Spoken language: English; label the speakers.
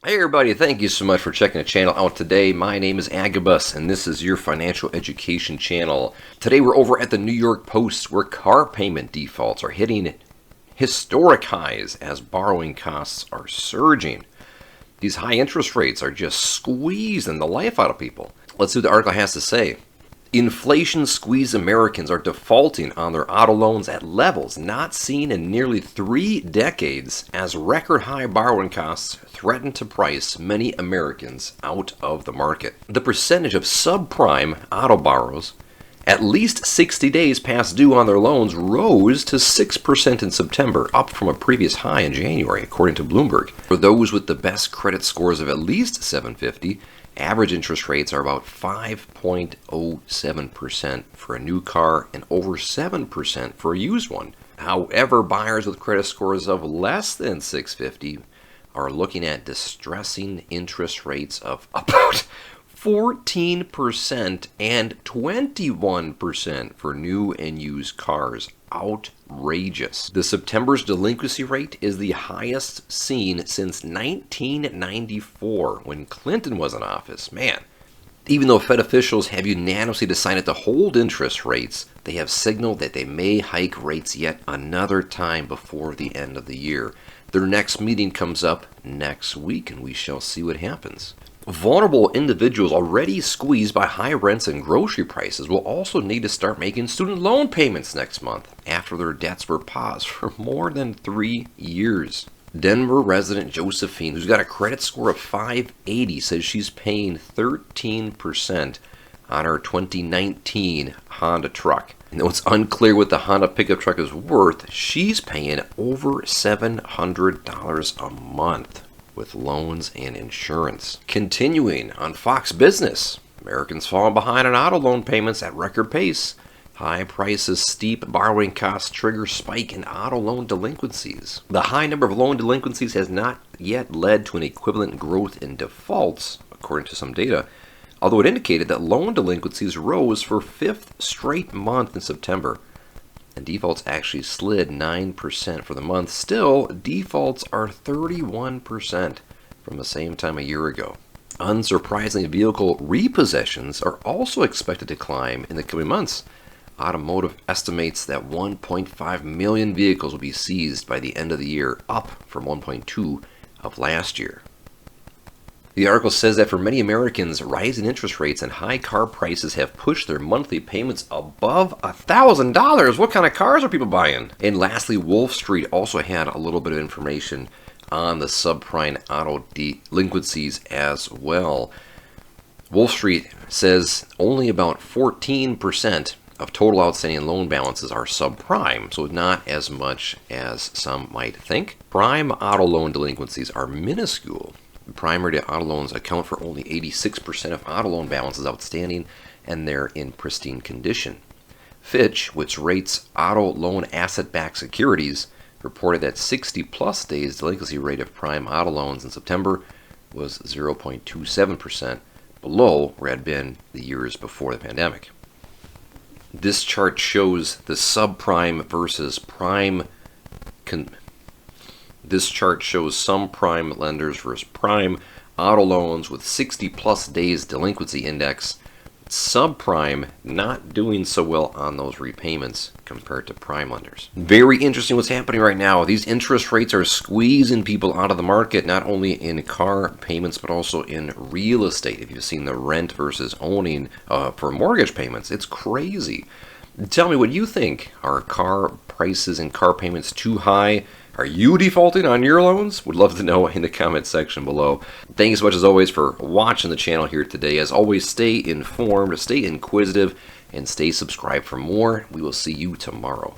Speaker 1: Hey everybody, thank you so much for checking the channel out today. My name is Agabus and this is your financial education channel. Today we're over at the New York Post where car payment defaults are hitting historic highs as borrowing costs are surging. These high interest rates are just squeezing the life out of people. Let's see what the article has to say. Inflation squeezed Americans are defaulting on their auto loans at levels not seen in nearly 3 decades as record high borrowing costs threaten to price many Americans out of the market. The percentage of subprime auto borrowers at least 60 days past due on their loans rose to 6% in September, up from a previous high in January, according to Bloomberg. For those with the best credit scores of at least 750, average interest rates are about 5.07% for a new car and over 7% for a used one. However, buyers with credit scores of less than 650 are looking at distressing interest rates of about 14% and 21% for new and used cars. Outrageous. The September's delinquency rate is the highest seen since 1994 when Clinton was in office. Man, even though Fed officials have unanimously decided to hold interest rates, they have signaled that they may hike rates yet another time before the end of the year. Their next meeting comes up next week and we shall see what happens. Vulnerable individuals already squeezed by high rents and grocery prices will also need to start making student loan payments next month after their debts were paused for more than 3 years. Denver resident Josephine, who's got a credit score of 580, says she's paying 13% on her 2019 Honda truck. And though it's unclear what the Honda pickup truck is worth, she's paying over $700 a month with loans and insurance. Continuing on Fox Business, Americans falling behind on auto loan payments at record pace. High prices, steep borrowing costs trigger spike in auto loan delinquencies. The high number of loan delinquencies has not yet led to an equivalent growth in defaults, according to some data, although it indicated that loan delinquencies rose for 5th straight month in September. And defaults actually slid 9% for the month. Still, defaults are 31% from the same time a year ago. Unsurprisingly, vehicle repossessions are also expected to climb in the coming months. Automotive estimates that 1.5 million vehicles will be seized by the end of the year, up from 1.2 of last year. The article says that for many Americans, rising interest rates and high car prices have pushed their monthly payments above $1,000. What kind of cars are people buying? And lastly, Wall Street also had a little bit of information on the subprime auto delinquencies as well. Wall Street says only about 14% of total outstanding loan balances are subprime, so not as much as some might think. Prime auto loan delinquencies are minuscule. Primary auto loans account for only 86% of auto loan balances outstanding, and they're in pristine condition. Fitch, which rates auto loan asset-backed securities, reported that 60-plus days delinquency rate of prime auto loans in September was 0.27%, below where it had been the years before the pandemic. This chart shows the subprime versus prime This chart shows some prime lenders versus prime auto loans with 60-plus days delinquency index. Subprime not doing so well on those repayments compared to prime lenders. Very interesting what's happening right now. These interest rates are squeezing people out of the market, not only in car payments, but also in real estate. If you've seen the rent versus owning for mortgage payments, it's crazy. Tell me what you think. Are car prices and car payments too high? Are you defaulting on your loans? Would love to know in the comment section below. Thank you so much as always for watching the channel here today. As always, stay informed, stay inquisitive, and stay subscribed for more. We will see you tomorrow.